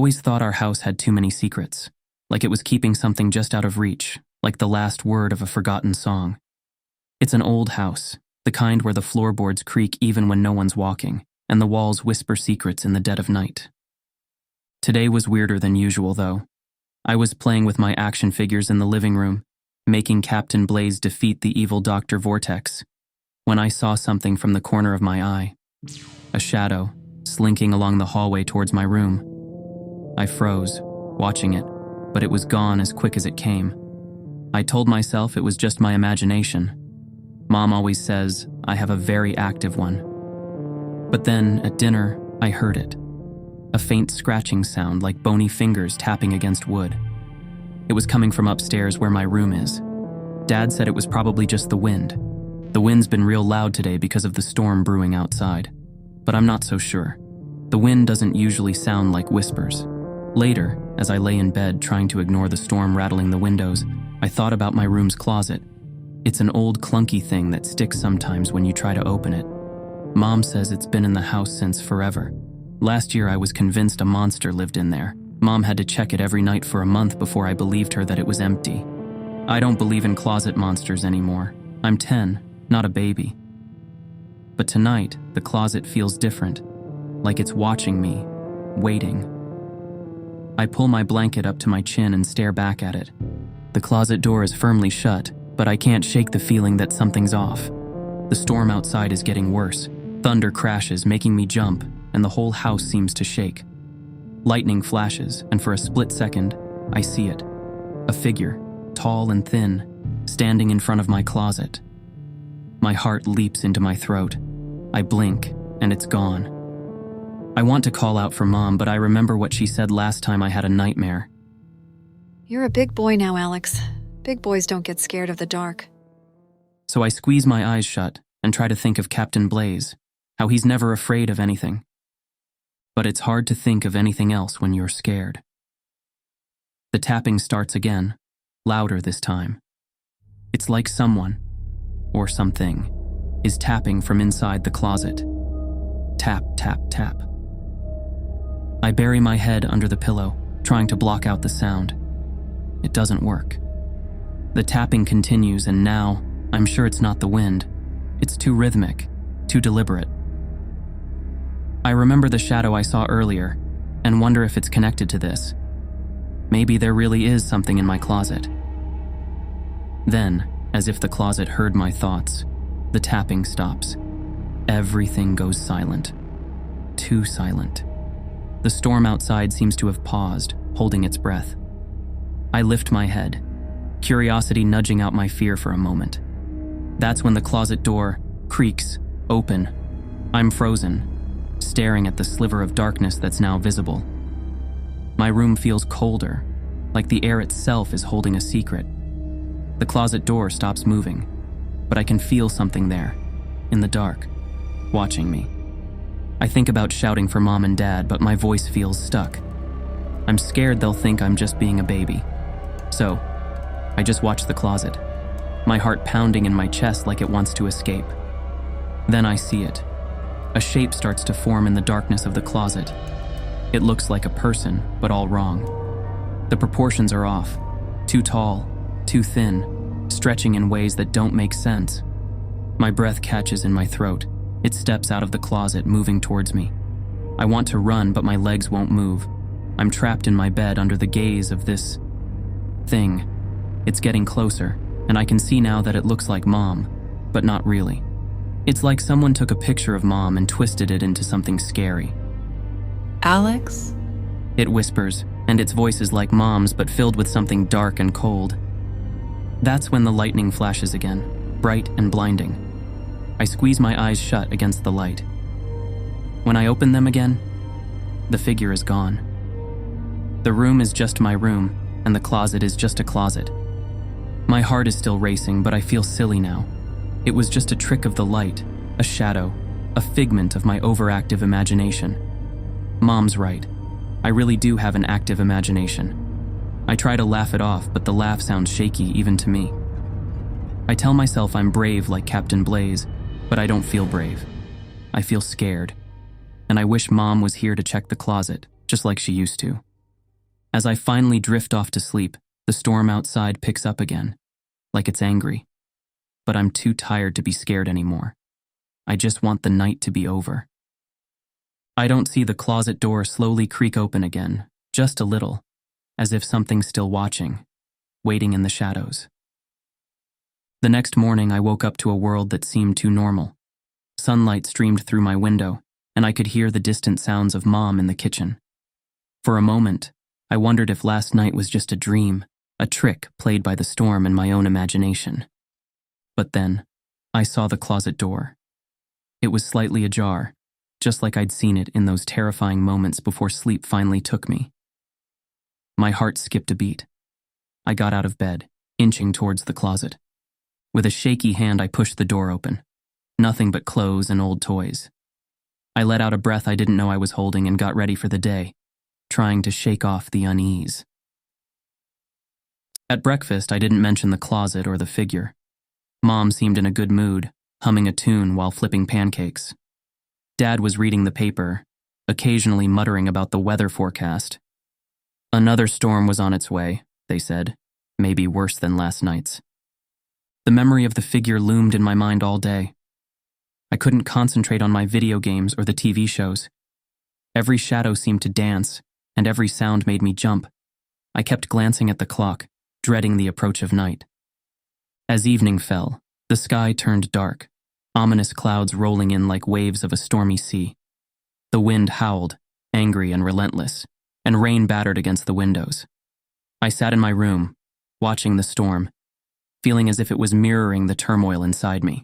always thought our house had too many secrets, like it was keeping something just out of reach, like the last word of a forgotten song. It's an old house, the kind where the floorboards creak even when no one's walking, and the walls whisper secrets in the dead of night. Today was weirder than usual, though. I was playing with my action figures in the living room, making Captain Blaze defeat the evil Dr. Vortex, when I saw something from the corner of my eye. A shadow, slinking along the hallway towards my room. I froze, watching it, but it was gone as quick as it came. I told myself it was just my imagination. Mom always says I have a very active one. But then, at dinner, I heard it. A faint scratching sound like bony fingers tapping against wood. It was coming from upstairs where my room is. Dad said it was probably just the wind. The wind's been real loud today because of the storm brewing outside. But I'm not so sure. The wind doesn't usually sound like whispers. Later, as I lay in bed trying to ignore the storm rattling the windows, I thought about my room's closet. It's an old clunky thing that sticks sometimes when you try to open it. Mom says it's been in the house since forever. Last year I was convinced a monster lived in there. Mom had to check it every night for a month before I believed her that it was empty. I don't believe in closet monsters anymore. I'm 10, not a baby. But tonight, the closet feels different, like it's watching me, waiting. I pull my blanket up to my chin and stare back at it. The closet door is firmly shut, but I can't shake the feeling that something's off. The storm outside is getting worse. Thunder crashes, making me jump, and the whole house seems to shake. Lightning flashes, and for a split second, I see it. A figure, tall and thin, standing in front of my closet. My heart leaps into my throat. I blink, and it's gone. I want to call out for Mom, but I remember what she said last time I had a nightmare. You're a big boy now, Alex. Big boys don't get scared of the dark. So I squeeze my eyes shut and try to think of Captain Blaze, how he's never afraid of anything. But it's hard to think of anything else when you're scared. The tapping starts again, louder this time. It's like someone, or something, is tapping from inside the closet. Tap, tap, tap. I bury my head under the pillow, trying to block out the sound. It doesn't work. The tapping continues, and now, I'm sure it's not the wind. It's too rhythmic, too deliberate. I remember the shadow I saw earlier, and wonder if it's connected to this. Maybe there really is something in my closet. Then, as if the closet heard my thoughts, the tapping stops. Everything goes silent. Too silent. The storm outside seems to have paused, holding its breath. I lift my head, curiosity nudging out my fear for a moment. That's when the closet door creaks open. I'm frozen, staring at the sliver of darkness that's now visible. My room feels colder, like the air itself is holding a secret. The closet door stops moving, but I can feel something there, in the dark, watching me. I think about shouting for Mom and Dad, but my voice feels stuck. I'm scared they'll think I'm just being a baby. So, I just watch the closet, my heart pounding in my chest like it wants to escape. Then I see it. A shape starts to form in the darkness of the closet. It looks like a person, but all wrong. The proportions are off. Too tall, too thin, stretching in ways that don't make sense. My breath catches in my throat. It steps out of the closet, moving towards me. I want to run, but my legs won't move. I'm trapped in my bed under the gaze of this thing. It's getting closer, and I can see now that it looks like Mom, but not really. It's like someone took a picture of Mom and twisted it into something scary. Alex? It whispers, and its voice is like Mom's, but filled with something dark and cold. That's when the lightning flashes again, bright and blinding. I squeeze my eyes shut against the light. When I open them again, the figure is gone. The room is just my room, and the closet is just a closet. My heart is still racing, but I feel silly now. It was just a trick of the light, a shadow, a figment of my overactive imagination. Mom's right. I really do have an active imagination. I try to laugh it off, but the laugh sounds shaky even to me. I tell myself I'm brave like Captain Blaze, but I don't feel brave. I feel scared. And I wish Mom was here to check the closet, just like she used to. As I finally drift off to sleep, the storm outside picks up again, like it's angry. But I'm too tired to be scared anymore. I just want the night to be over. I don't see the closet door slowly creak open again, just a little, as if something's still watching, waiting in the shadows. The next morning, I woke up to a world that seemed too normal. Sunlight streamed through my window, and I could hear the distant sounds of Mom in the kitchen. For a moment, I wondered if last night was just a dream, a trick played by the storm in my own imagination. But then, I saw the closet door. It was slightly ajar, just like I'd seen it in those terrifying moments before sleep finally took me. My heart skipped a beat. I got out of bed, inching towards the closet. With a shaky hand, I pushed the door open. Nothing but clothes and old toys. I let out a breath I didn't know I was holding and got ready for the day, trying to shake off the unease. At breakfast, I didn't mention the closet or the figure. Mom seemed in a good mood, humming a tune while flipping pancakes. Dad was reading the paper, occasionally muttering about the weather forecast. Another storm was on its way, they said, maybe worse than last night's. The memory of the figure loomed in my mind all day. I couldn't concentrate on my video games or the TV shows. Every shadow seemed to dance, and every sound made me jump. I kept glancing at the clock, dreading the approach of night. As evening fell, the sky turned dark, ominous clouds rolling in like waves of a stormy sea. The wind howled, angry and relentless, and rain battered against the windows. I sat in my room, watching the storm, feeling as if it was mirroring the turmoil inside me.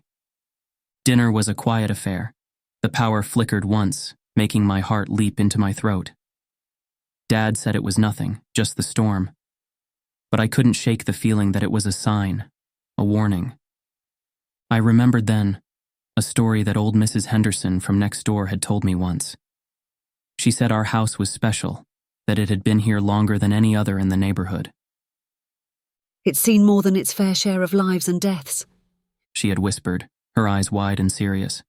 Dinner was a quiet affair. The power flickered once, making my heart leap into my throat. Dad said it was nothing, just the storm. But I couldn't shake the feeling that it was a sign, a warning. I remembered then a story that old Mrs. Henderson from next door had told me once. She said our house was special, that it had been here longer than any other in the neighborhood. It's seen more than its fair share of lives and deaths, She had whispered, her eyes wide and serious.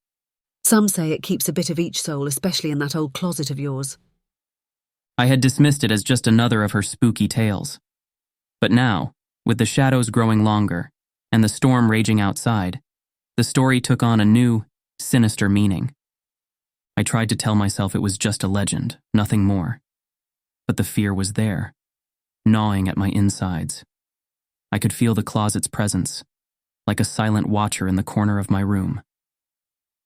Some say it keeps a bit of each soul, especially in that old closet of yours. I had dismissed it as just another of her spooky tales. But now, with the shadows growing longer and the storm raging outside, the story took on a new, sinister meaning. I tried to tell myself it was just a legend, nothing more. But the fear was there, gnawing at my insides. I could feel the closet's presence, like a silent watcher in the corner of my room.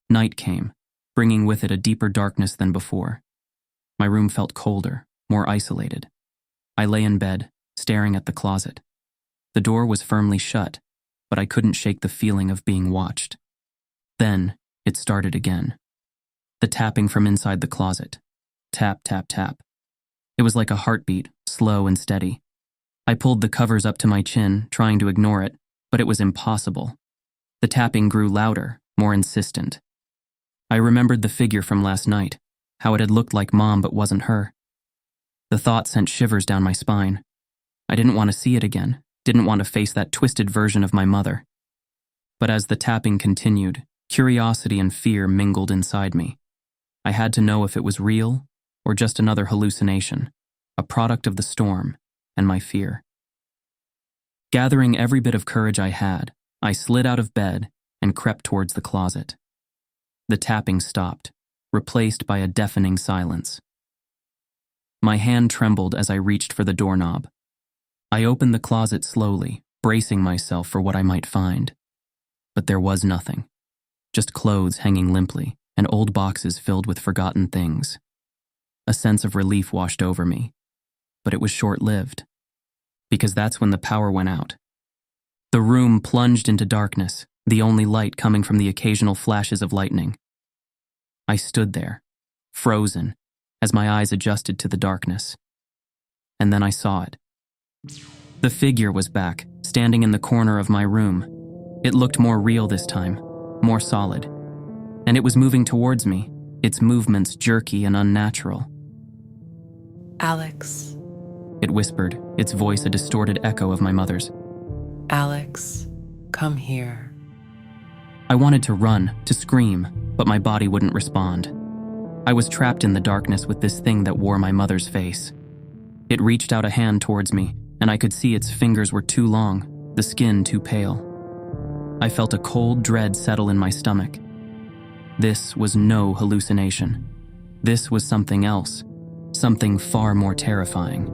Night came, bringing with it a deeper darkness than before. My room felt colder, more isolated. I lay in bed, staring at the closet. The door was firmly shut, but I couldn't shake the feeling of being watched. Then, it started again. The tapping from inside the closet. Tap, tap, tap. It was like a heartbeat, slow and steady. I pulled the covers up to my chin, trying to ignore it, but it was impossible. The tapping grew louder, more insistent. I remembered the figure from last night, how it had looked like Mom but wasn't her. The thought sent shivers down my spine. I didn't want to see it again, didn't want to face that twisted version of my mother. But as the tapping continued, curiosity and fear mingled inside me. I had to know if it was real or just another hallucination, a product of the storm and my fear. Gathering every bit of courage I had, I slid out of bed and crept towards the closet. The tapping stopped, replaced by a deafening silence. My hand trembled as I reached for the doorknob. I opened the closet slowly, bracing myself for what I might find. But there was nothing, just clothes hanging limply and old boxes filled with forgotten things. A sense of relief washed over me, but it was short-lived, because that's when the power went out. The room plunged into darkness, the only light coming from the occasional flashes of lightning. I stood there, frozen, as my eyes adjusted to the darkness. And then I saw it. The figure was back, standing in the corner of my room. It looked more real this time, more solid. And it was moving towards me, its movements jerky and unnatural. Alex. It whispered, its voice a distorted echo of my mother's. Alex, come here. I wanted to run, to scream, but my body wouldn't respond. I was trapped in the darkness with this thing that wore my mother's face. It reached out a hand towards me, and I could see its fingers were too long, the skin too pale. I felt a cold dread settle in my stomach. This was no hallucination. This was something else, something far more terrifying.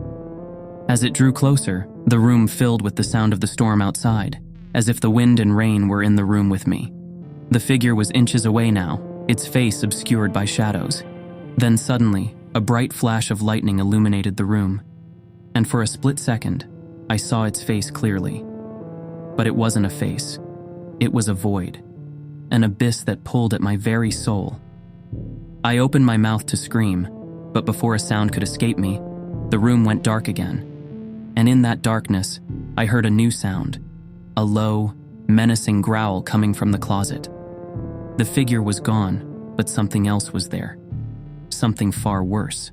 As it drew closer, the room filled with the sound of the storm outside, as if the wind and rain were in the room with me. The figure was inches away now, its face obscured by shadows. Then suddenly, a bright flash of lightning illuminated the room, and for a split second, I saw its face clearly. But it wasn't a face. It was a void, an abyss that pulled at my very soul. I opened my mouth to scream, but before a sound could escape me, the room went dark again. And in that darkness, I heard a new sound, a low, menacing growl coming from the closet. The figure was gone, but something else was there. Something far worse.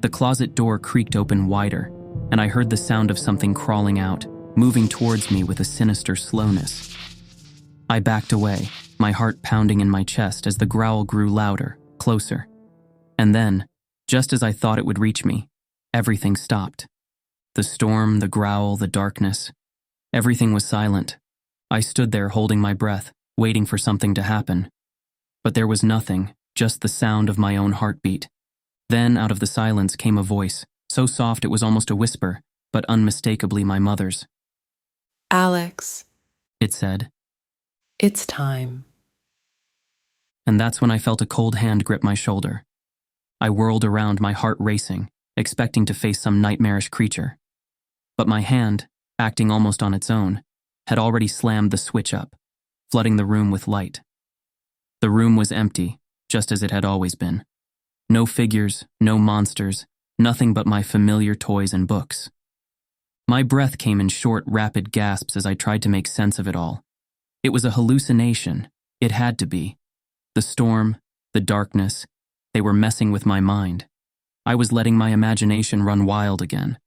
The closet door creaked open wider, and I heard the sound of something crawling out, moving towards me with a sinister slowness. I backed away, my heart pounding in my chest as the growl grew louder, closer. And then, just as I thought it would reach me, everything stopped. The storm, the growl, the darkness. Everything was silent. I stood there holding my breath, waiting for something to happen. But there was nothing, just the sound of my own heartbeat. Then, out of the silence came a voice, so soft it was almost a whisper, but unmistakably my mother's. Alex, It said. it's time. And that's when I felt a cold hand grip my shoulder. I whirled around, my heart racing, expecting to face some nightmarish creature. But my hand, acting almost on its own, had already slammed the switch up, flooding the room with light. The room was empty, just as it had always been. No figures, no monsters, nothing but my familiar toys and books. My breath came in short, rapid gasps as I tried to make sense of it all. It was a hallucination. It had to be. The storm, the darkness, they were messing with my mind. I was letting my imagination run wild again.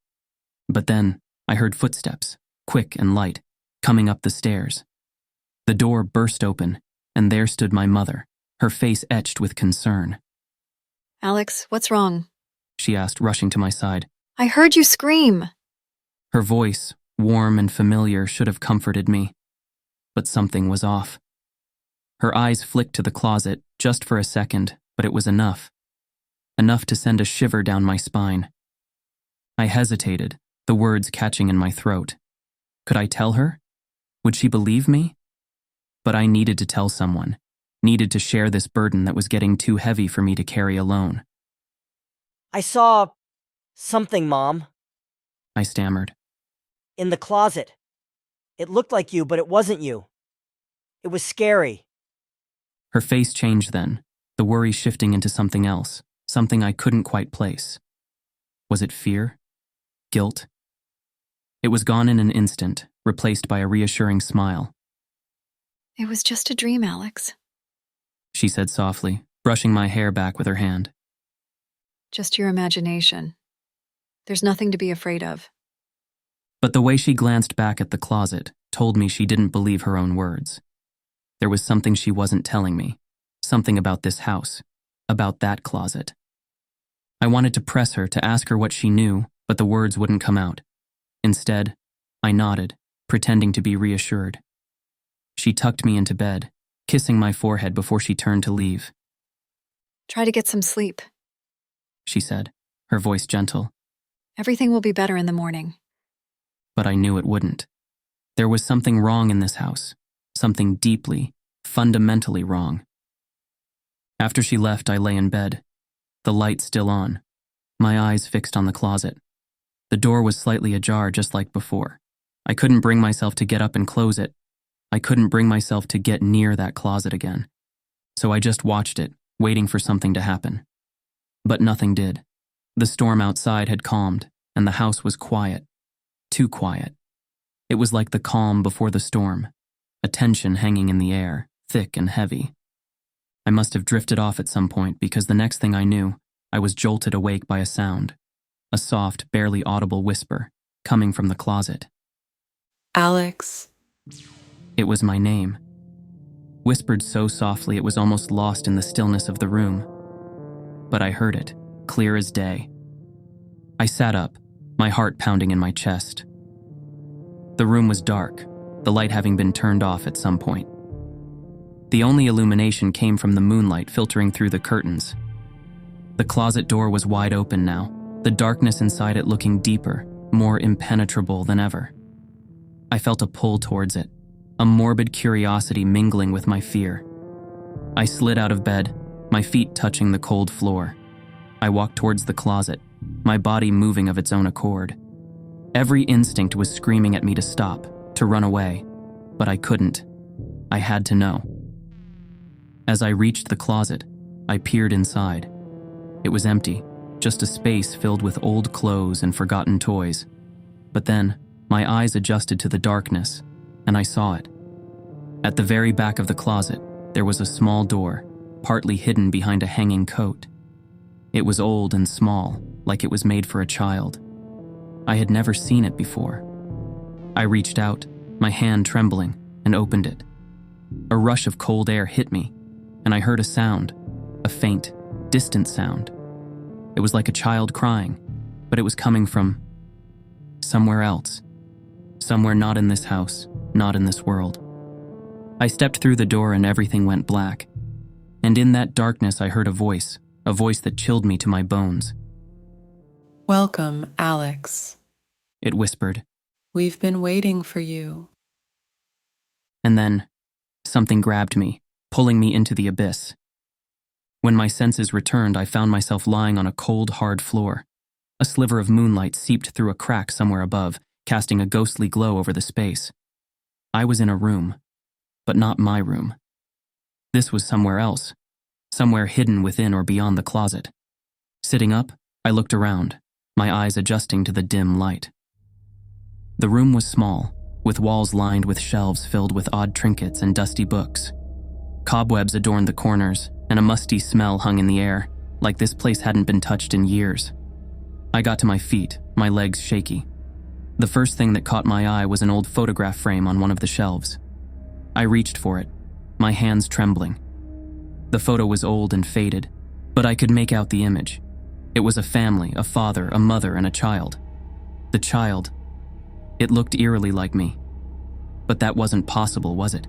But then, I heard footsteps, quick and light, coming up the stairs. The door burst open, and there stood my mother, her face etched with concern. Alex, what's wrong? She asked, rushing to my side. I heard you scream. Her voice, warm and familiar, should have comforted me. But something was off. Her eyes flicked to the closet, just for a second, but it was enough. Enough to send a shiver down my spine. I hesitated, the words catching in my throat. Could I tell her? Would she believe me? But I needed to tell someone, needed to share this burden that was getting too heavy for me to carry alone. I saw something, Mom, I stammered. in the closet. It looked like you, but it wasn't you. It was scary. Her face changed then, the worry shifting into something else, something I couldn't quite place. Was it fear? Guilt? It was gone in an instant, replaced by a reassuring smile. It was just a dream, Alex. She said softly, brushing my hair back with her hand. Just your imagination. There's nothing to be afraid of. But the way she glanced back at the closet told me she didn't believe her own words. There was something she wasn't telling me, something about this house, about that closet. I wanted to press her to ask her what she knew, but the words wouldn't come out. Instead, I nodded, pretending to be reassured. She tucked me into bed, kissing my forehead before she turned to leave. Try to get some sleep. She said, her voice gentle. Everything will be better in the morning. But I knew it wouldn't. There was something wrong in this house, something deeply, fundamentally wrong. After she left, I lay in bed, the light still on, my eyes fixed on the closet. The door was slightly ajar, just like before. I couldn't bring myself to get up and close it. I couldn't bring myself to get near that closet again. So I just watched it, waiting for something to happen. But nothing did. The storm outside had calmed, and the house was quiet. Too quiet. It was like the calm before the storm, a tension hanging in the air, thick and heavy. I must have drifted off at some point because the next thing I knew, I was jolted awake by a sound, a soft, barely audible whisper, coming from the closet. Alex, It was my name. Whispered so softly it was almost lost in the stillness of the room. But I heard it, clear as day. I sat up, my heart pounding in my chest. The room was dark, the light having been turned off at some point. The only illumination came from the moonlight filtering through the curtains. The closet door was wide open now, the darkness inside it looking deeper, more impenetrable than ever. I felt a pull towards it, a morbid curiosity mingling with my fear. I slid out of bed, my feet touching the cold floor. I walked towards the closet, my body moving of its own accord. Every instinct was screaming at me to stop, to run away, but I couldn't. I had to know. As I reached the closet, I peered inside. It was empty, just a space filled with old clothes and forgotten toys. But then, my eyes adjusted to the darkness, and I saw it. At the very back of the closet, there was a small door, partly hidden behind a hanging coat. It was old and small, like it was made for a child. I had never seen it before. I reached out, my hand trembling, and opened it. A rush of cold air hit me, and I heard a sound, a faint, distant sound. It was like a child crying, but it was coming from somewhere else. Somewhere not in this house, not in this world. I stepped through the door and everything went black. And in that darkness I heard a voice that chilled me to my bones. Welcome, Alex. It whispered. We've been waiting for you. And then, something grabbed me, pulling me into the abyss. When my senses returned, I found myself lying on a cold, hard floor. A sliver of moonlight seeped through a crack somewhere above, casting a ghostly glow over the space. I was in a room, but not my room. This was somewhere else, somewhere hidden within or beyond the closet. Sitting up, I looked around, my eyes adjusting to the dim light. The room was small, with walls lined with shelves filled with odd trinkets and dusty books. Cobwebs adorned the corners, and a musty smell hung in the air, like this place hadn't been touched in years. I got to my feet, my legs shaky. The first thing that caught my eye was an old photograph frame on one of the shelves. I reached for it, my hands trembling. The photo was old and faded, but I could make out the image. It was a family, a father, a mother, and a child. The child, it looked eerily like me. But that wasn't possible, was it?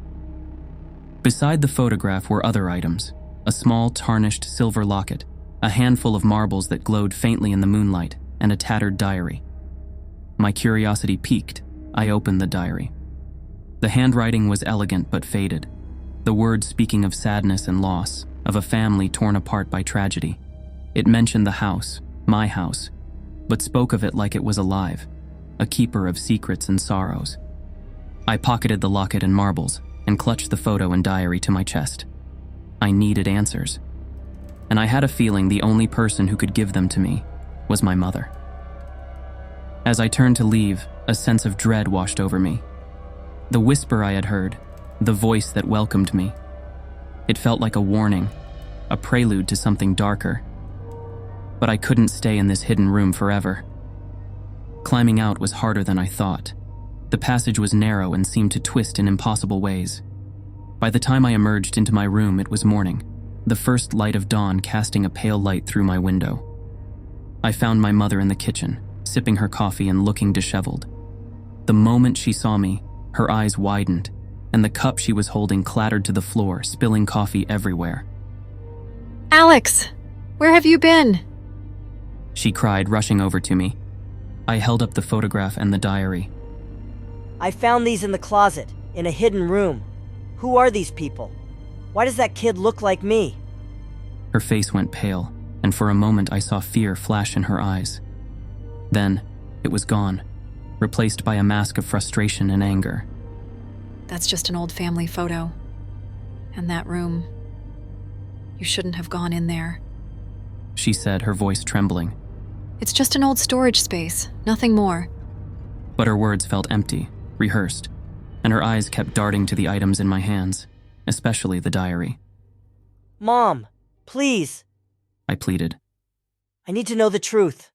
Beside the photograph were other items, a small tarnished silver locket, a handful of marbles that glowed faintly in the moonlight, and a tattered diary. My curiosity piqued. I opened the diary. The handwriting was elegant but faded, the words speaking of sadness and loss, of a family torn apart by tragedy. It mentioned the house, my house, but spoke of it like it was alive, a keeper of secrets and sorrows. I pocketed the locket and marbles and clutched the photo and diary to my chest. I needed answers, and I had a feeling the only person who could give them to me was my mother. As I turned to leave, a sense of dread washed over me. The whisper I had heard, the voice that welcomed me. It felt like a warning, a prelude to something darker. But I couldn't stay in this hidden room forever. Climbing out was harder than I thought. The passage was narrow and seemed to twist in impossible ways. By the time I emerged into my room, it was morning, the first light of dawn casting a pale light through my window. I found my mother in the kitchen, sipping her coffee and looking disheveled. The moment she saw me, her eyes widened, and the cup she was holding clattered to the floor, spilling coffee everywhere. Alex, where have you been? She cried, rushing over to me. I held up the photograph and the diary. I found these in the closet, in a hidden room. Who are these people? Why does that kid look like me? Her face went pale, and for a moment I saw fear flash in her eyes. Then, it was gone, replaced by a mask of frustration and anger. That's just an old family photo. And that room. You shouldn't have gone in there. She said, her voice trembling. It's just an old storage space, nothing more. But her words felt empty, rehearsed, and her eyes kept darting to the items in my hands, especially the diary. Mom, please. I pleaded. I need to know the truth.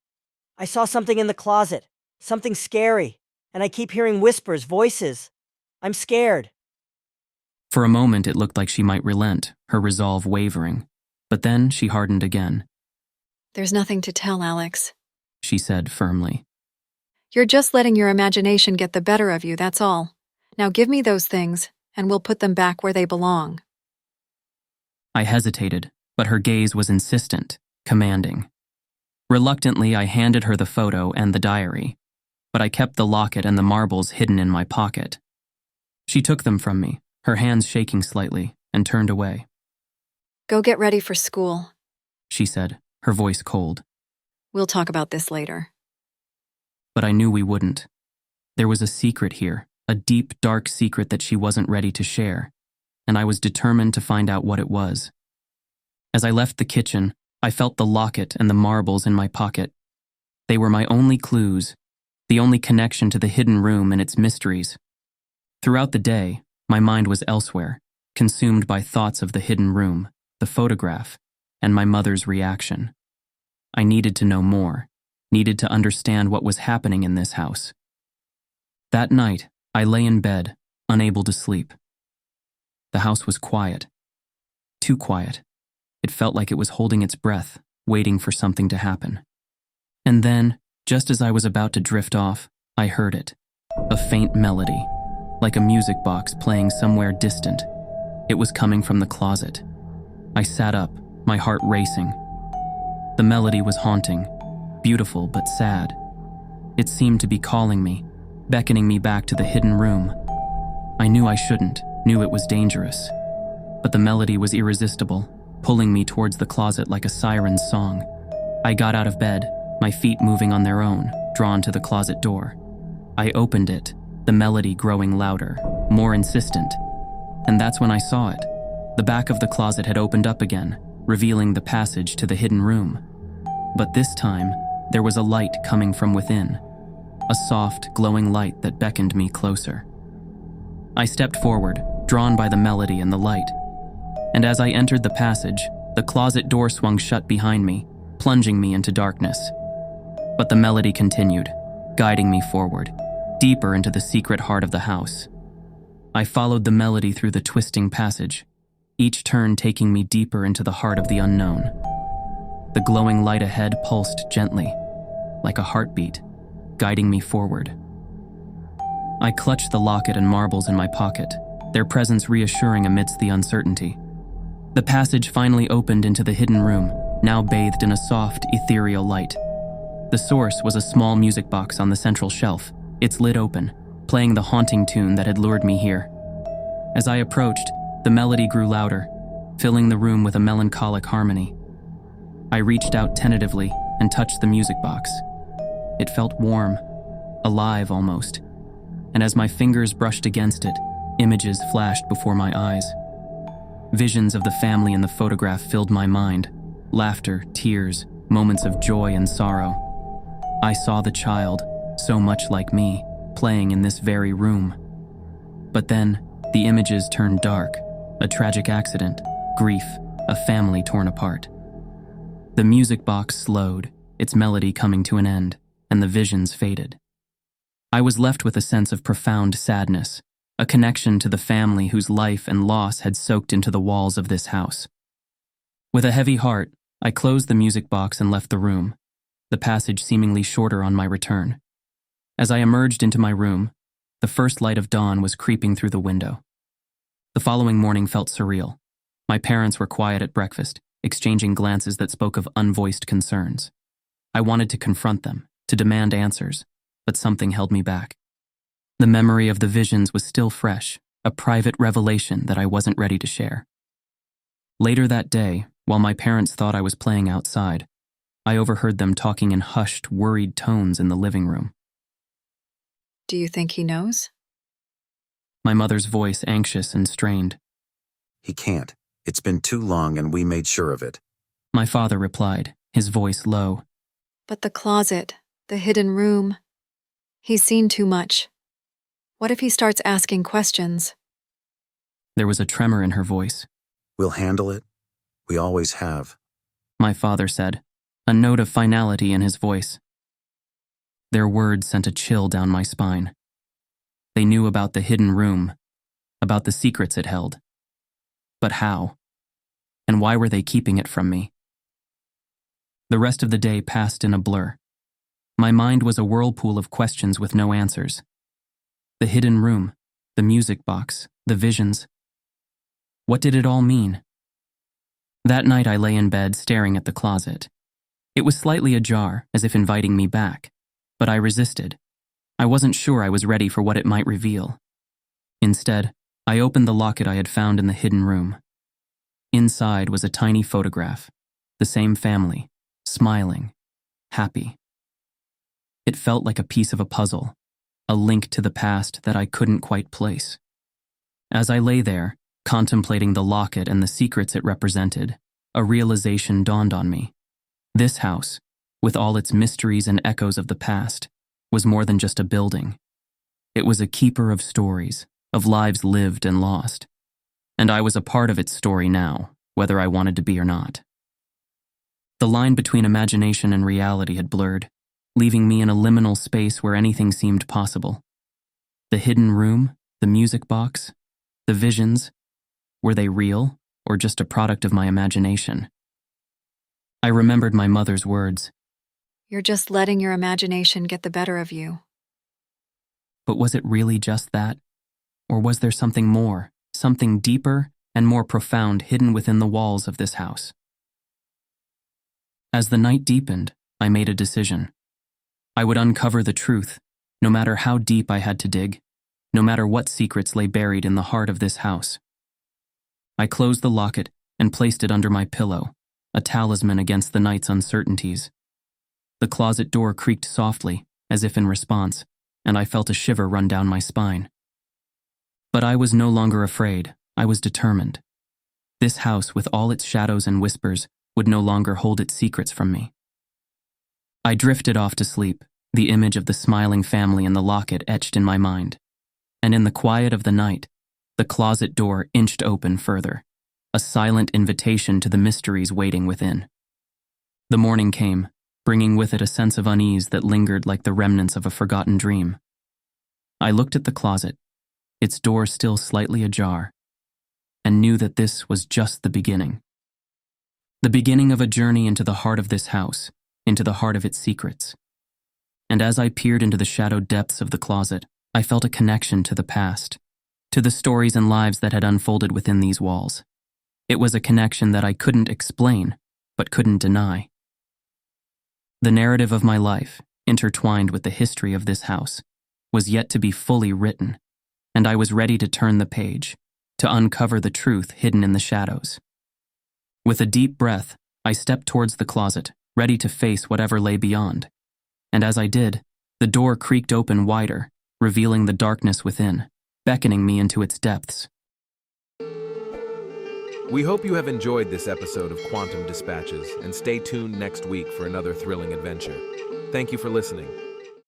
I saw something in the closet, something scary, and I keep hearing whispers, voices. I'm scared. For a moment, it looked like she might relent, her resolve wavering, but then she hardened again. There's nothing to tell, Alex. she said firmly. You're just letting your imagination get the better of you, that's all. Now give me those things, and we'll put them back where they belong. I hesitated, but her gaze was insistent, commanding. Reluctantly, I handed her the photo and the diary, but I kept the locket and the marbles hidden in my pocket. She took them from me, her hands shaking slightly, and turned away. Go get ready for school. She said, her voice cold. We'll talk about this later. But I knew we wouldn't. There was a secret here, a deep, dark secret that she wasn't ready to share, and I was determined to find out what it was. As I left the kitchen, I felt the locket and the marbles in my pocket. They were my only clues, the only connection to the hidden room and its mysteries. Throughout the day, my mind was elsewhere, consumed by thoughts of the hidden room, the photograph, and my mother's reaction. I needed to know more, needed to understand what was happening in this house. That night, I lay in bed, unable to sleep. The house was quiet. Too quiet. It felt like it was holding its breath, waiting for something to happen. And then, just as I was about to drift off, I heard it. A faint melody, like a music box playing somewhere distant. It was coming from the closet. I sat up, my heart racing. The melody was haunting, beautiful but sad. It seemed to be calling me, beckoning me back to the hidden room. I knew I shouldn't, knew it was dangerous. But the melody was irresistible, pulling me towards the closet like a siren's song. I got out of bed, my feet moving on their own, drawn to the closet door. I opened it, the melody growing louder, more insistent. And that's when I saw it. The back of the closet had opened up again, revealing the passage to the hidden room. But this time, there was a light coming from within, a soft, glowing light that beckoned me closer. I stepped forward, drawn by the melody and the light. And as I entered the passage, the closet door swung shut behind me, plunging me into darkness. But the melody continued, guiding me forward, deeper into the secret heart of the house. I followed the melody through the twisting passage, each turn taking me deeper into the heart of the unknown. The glowing light ahead pulsed gently, like a heartbeat, guiding me forward. I clutched the locket and marbles in my pocket, their presence reassuring amidst the uncertainty. The passage finally opened into the hidden room, now bathed in a soft, ethereal light. The source was a small music box on the central shelf, its lid open, playing the haunting tune that had lured me here. As I approached, the melody grew louder, filling the room with a melancholic harmony. I reached out tentatively and touched the music box. It felt warm, alive almost, and as my fingers brushed against it, images flashed before my eyes. Visions of the family in the photograph filled my mind, laughter, tears, moments of joy and sorrow. I saw the child, so much like me, playing in this very room. But then, the images turned dark, a tragic accident, grief, a family torn apart. The music box slowed, its melody coming to an end, and the visions faded. I was left with a sense of profound sadness, a connection to the family whose life and loss had soaked into the walls of this house. With a heavy heart, I closed the music box and left the room, the passage seemingly shorter on my return. As I emerged into my room, the first light of dawn was creeping through the window. The following morning felt surreal. My parents were quiet at breakfast, exchanging glances that spoke of unvoiced concerns. I wanted to confront them, to demand answers, but something held me back. The memory of the visions was still fresh, a private revelation that I wasn't ready to share. Later that day, while my parents thought I was playing outside, I overheard them talking in hushed, worried tones in the living room. Do you think he knows? My mother's voice anxious and strained. He can't. It's been too long and we made sure of it. My father replied, his voice low. But the closet, the hidden room. He's seen too much. What if he starts asking questions? There was a tremor in her voice. We'll handle it. We always have. My father said, a note of finality in his voice. Their words sent a chill down my spine. They knew about the hidden room, about the secrets it held. But how? And why were they keeping it from me? The rest of the day passed in a blur. My mind was a whirlpool of questions with no answers. The hidden room, the music box, the visions. What did it all mean? That night I lay in bed staring at the closet. It was slightly ajar, as if inviting me back, but I resisted. I wasn't sure I was ready for what it might reveal. Instead, I opened the locket I had found in the hidden room. Inside was a tiny photograph, the same family, smiling, happy. It felt like a piece of a puzzle, a link to the past that I couldn't quite place. As I lay there, contemplating the locket and the secrets it represented, a realization dawned on me. This house, with all its mysteries and echoes of the past, was more than just a building. It was a keeper of stories, of lives lived and lost. And I was a part of its story now, whether I wanted to be or not. The line between imagination and reality had blurred, leaving me in a liminal space where anything seemed possible. The hidden room, the music box, the visions, were they real or just a product of my imagination? I remembered my mother's words. You're just letting your imagination get the better of you. But was it really just that? Or was there something more, something deeper and more profound hidden within the walls of this house? As the night deepened, I made a decision. I would uncover the truth, no matter how deep I had to dig, no matter what secrets lay buried in the heart of this house. I closed the locket and placed it under my pillow, a talisman against the night's uncertainties. The closet door creaked softly, as if in response, and I felt a shiver run down my spine. But I was no longer afraid. I was determined. This house, with all its shadows and whispers, would no longer hold its secrets from me. I drifted off to sleep, the image of the smiling family and the locket etched in my mind. And in the quiet of the night, the closet door inched open further, a silent invitation to the mysteries waiting within. The morning came, bringing with it a sense of unease that lingered like the remnants of a forgotten dream. I looked at the closet, its door still slightly ajar, and knew that this was just the beginning. The beginning of a journey into the heart of this house, into the heart of its secrets. And as I peered into the shadowed depths of the closet, I felt a connection to the past, to the stories and lives that had unfolded within these walls. It was a connection that I couldn't explain, but couldn't deny. The narrative of my life, intertwined with the history of this house, was yet to be fully written, and I was ready to turn the page, to uncover the truth hidden in the shadows. With a deep breath, I stepped towards the closet, ready to face whatever lay beyond. And as I did, the door creaked open wider, revealing the darkness within, beckoning me into its depths. We hope you have enjoyed this episode of Quantum Dispatches and stay tuned next week for another thrilling adventure. Thank you for listening.